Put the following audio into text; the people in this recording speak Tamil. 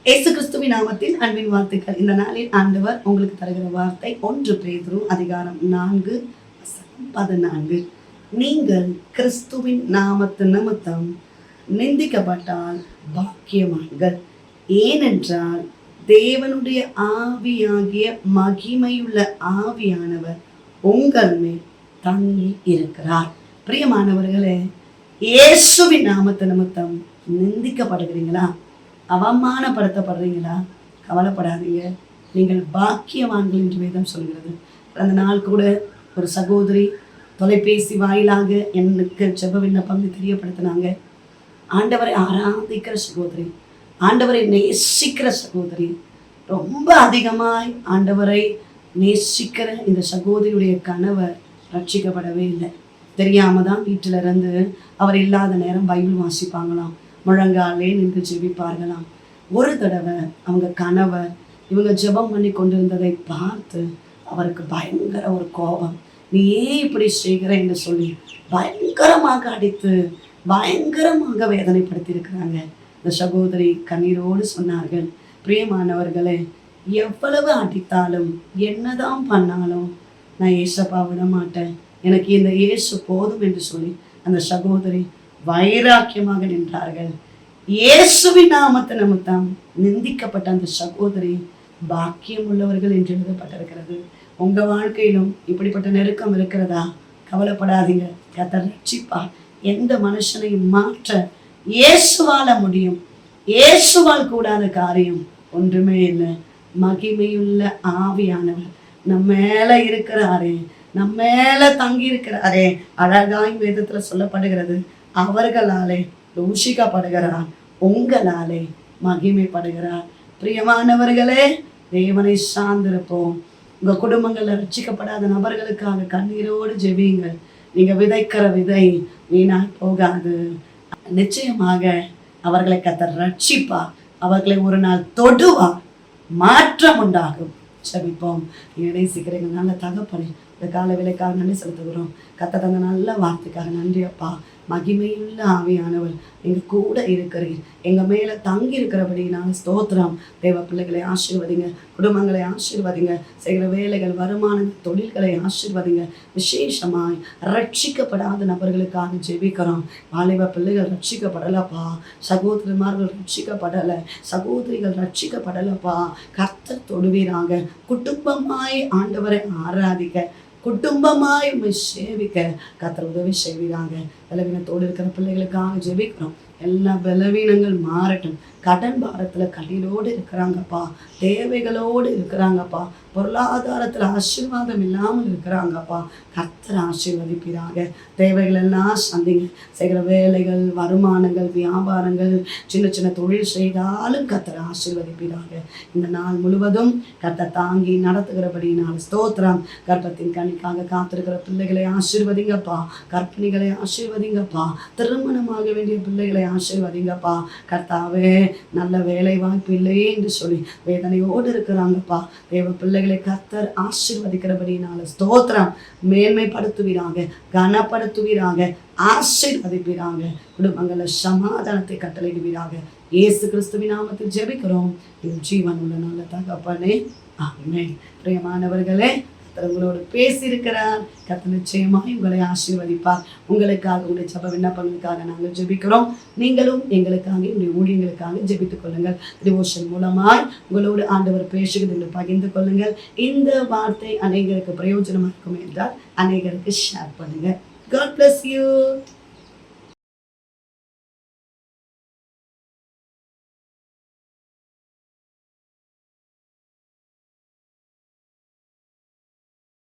இயேசு கிறிஸ்துவின் நாமத்தில் அன்பின் வாழ்த்துக்கள். இந்த நாளில் ஆண்டவர் உங்களுக்கு தருகிற வார்த்தை 1 பேதுரு அதிகாரம் 4:14. நீங்கள் கிறிஸ்துவின் நாமத்து நிமித்தம் நிந்திக்கப்பட்டால் பாக்கியவான்கள். ஏனென்றால் தேவனுடைய ஆவியாகிய மகிமையுள்ள ஆவியானவர் உங்கள் மேல் தங்கி இருக்கிறார். பிரியமானவர்களே, இயேசுவின் நாமத்து நிமித்தம் நிந்திக்கப்படுகிறீங்களா? அவமானப்படுத்தப்படுறீங்களா? கவலைப்படாதீங்க, நீங்கள் பாக்கியவான்கள் என்று வேதம் சொல்கிறது. அந்த நாள் கூட ஒரு சகோதரி தொலைபேசி வாயிலாக எனக்கு ஜெப விண்ணப்பம் தெரியப்படுத்தினாங்க. ஆண்டவரை ஆராதிக்கிற சகோதரி, ஆண்டவரை நேசிக்கிற சகோதரி, ரொம்ப அதிகமாய் ஆண்டவரை நேசிக்கிற இந்த சகோதரியுடைய கணவர் ரட்சிக்கப்படவே இல்லை. தெரியாம தான் வீட்டில இருந்து அவர் இல்லாத நேரம் பைபிள் வாசிப்பாங்களாம், முழங்காலே நின்று ஜெபிப்பார்களாம். ஒரு தடவை அவங்க கணவர் இவங்க ஜெபம் பண்ணி கொண்டிருந்ததை பார்த்து அவருக்கு பயங்கர ஒரு கோபம். நீ ஏன் இப்படி செய்கிற என்று சொல்லி பயங்கரமாக அடித்து பயங்கரமாக வேதனைப்படுத்தி இருக்கிறாங்க. இந்த சகோதரி கண்ணீரோடு சொன்னார்கள், பிரியமானவர்களே, எவ்வளவு அடித்தாலும் என்னதான் பண்ணாலும் நான் ஏசப்பா விட மாட்டேன், எனக்கு இந்த இயேசு போதும் என்று சொல்லி அந்த சகோதரி வைராக்கியமாக நின்றார்கள். இயேசுவின் நாமத்து நிமித்தம் நிந்திக்கப்பட்ட அந்த சகோதரி பாக்கியம் உள்ளவர்கள் என்று எழுதப்பட்டிருக்கிறது. உங்க வாழ்க்கையிலும் இப்படிப்பட்ட நெருக்கம் இருக்கிறதா? கவலைப்படாதீங்க, கர்த்தர் ரட்சிப்பார். எந்த மனுஷனையும் மாற்ற இயேசுவால முடியும். இயேசுவால் கூடாத காரியம் ஒன்றுமே இல்லை. மகிமையுள்ள ஆவியானவர் நம்ம மேல இருக்கிறாரே, நம்ம மேல தங்கி இருக்கிறாரே, அழகாய் வேதத்துல சொல்லப்படுகிறது. அவர்களாலே தூஷிக்கப்படுகிறார், உங்களாலே மகிமைப்படுகிறார். பிரியமானவர்களே, தேவனை சார்ந்திருப்போம். உங்க குடும்பங்கள்ல ரட்சிக்கப்படாத நபர்களுக்காக கண்ணீரோடு ஜெபியுங்கள். நீங்க விதைக்கிற விதை வீணாய் போகாது. நிச்சயமாக அவர்களை கர்த்தர் ரட்சிப்பார், அவர்களை ஒரு நாள் தொடுவார், மாற்றம் உண்டாகும். ஜெபிப்போம். நேசிக்கிறீங்க நல்ல தகப்பனே, இந்த கால வேலைக்காக நன்றி செலுத்துகிறோம். கர்த்தர் தந்த நல்ல வார்த்தைக்காக நன்றி அப்பா. மகிமையுள்ள ஆவியானவர் எங்க கூட இருக்கிறீர், எங்க மேல தங்கி இருக்கிறபடினால ஸ்தோத்திரம். தேவ பிள்ளைகளை ஆசீர்வதிங்க, குடும்பங்களை ஆசீர்வதிங்க, செய்கிற வேலைகள், வருமானங்கள், தொழில்களை ஆசீர்வதிங்க. விசேஷமாய் ரட்சிக்கப்படாத நபர்களுக்காக ஜெபிக்கிறோம். வாலிப பிள்ளைகள் ரட்சிக்கப்படலப்பா, சகோதரிமார்கள் ரட்சிக்கப்படலை, சகோதரிகள் ரட்சிக்கப்படலப்பா. கர்த்தர் தொடுவீராக. குடும்பமாய் ஆண்டவரை ஆராதிக்க, குடும்பமாய் உண்மை சேவிக்க கர்த்தர் உதவி செய்வீராங்க. பலவீனத்தோடு இருக்கிற பிள்ளைகளுக்காக ஜெபிக்கிறோம். எல்லா பலவீனங்கள் மாறட்டும். கடன் பாரத்துல கண்ணீரோடு இருக்கிறாங்கப்பா, தேவைகளோடு இருக்கிறாங்கப்பா, பொருளாதாரத்துல ஆசீர்வாதம் இல்லாமல் இருக்கிறாங்கப்பா. கர்த்தர் ஆசீர்வதிப்பீராக. தேவைகள் எல்லாம் சந்திங்க. செய்கிற வேலைகள், வருமானங்கள், வியாபாரங்கள், சின்ன சின்ன தொழில் செய்தாலும் கர்த்தர் ஆசீர்வதிப்பீராக. இந்த நாள் முழுவதும் கர்த்தர் தாங்கி நடத்துகிறபடினால் ஸ்தோத்திரம். கர்ப்பத்தின் கண்ணிக்காக காத்திருக்கிற பிள்ளைகளை ஆசீர்வதிங்கப்பா, கர்ப்பிணிகளை ஆசீர்வதிங்கப்பா, திருமணமாக வேண்டிய பிள்ளைகளை ஆசீர்வதிங்கப்பா. கர்த்தாவே, நல்ல வேலை வாய்ப்பு இல்லையே என்று சொல்லி வேதனையோடு இருக்கிறாங்கப்பா. தேவ பிள்ளைகளை கர்த்தர் ஆசீர்வதிக்கிறபடினால ஸ்தோத்திரம். மேன்மைப்படுத்துவீராக, கனப்படுத்துவீராக, ஆசீர்வதிப்பீராக. குடும்பங்கள சமாதானத்தை கட்டளையிடுவீராக. இயேசு கிறிஸ்துவின் நாமத்தில் ஜெபிக்கிறோம் என் ஜீவன் உள்ள நல்ல தகப்பனே, ஆமென். பிரியமானவர்களே, உங்களோடு பேசியிருக்கிறார். கர்த்தர் நிச்சயமாய் உங்களை ஆசீர்வதிப்பார். உங்களுக்காக, உங்களுடைய ஜெப விண்ணப்பங்களுக்காக நாங்கள் ஜெபிக்கிறோம். நீங்களும் எங்களுக்காக, என்னுடைய ஊழியங்களுக்காக ஜெபித்துக் கொள்ளுங்கள். டிவோஷன் மூலமாய் உங்களோடு ஆண்டவர் பேசுகிறது பகிர்ந்து கொள்ளுங்கள். இந்த வார்த்தை அநேகருக்கு பிரயோஜனமாக இருக்கும் என்றால் அநேகருக்கு ஷேர் பண்ணுங்க. God bless you.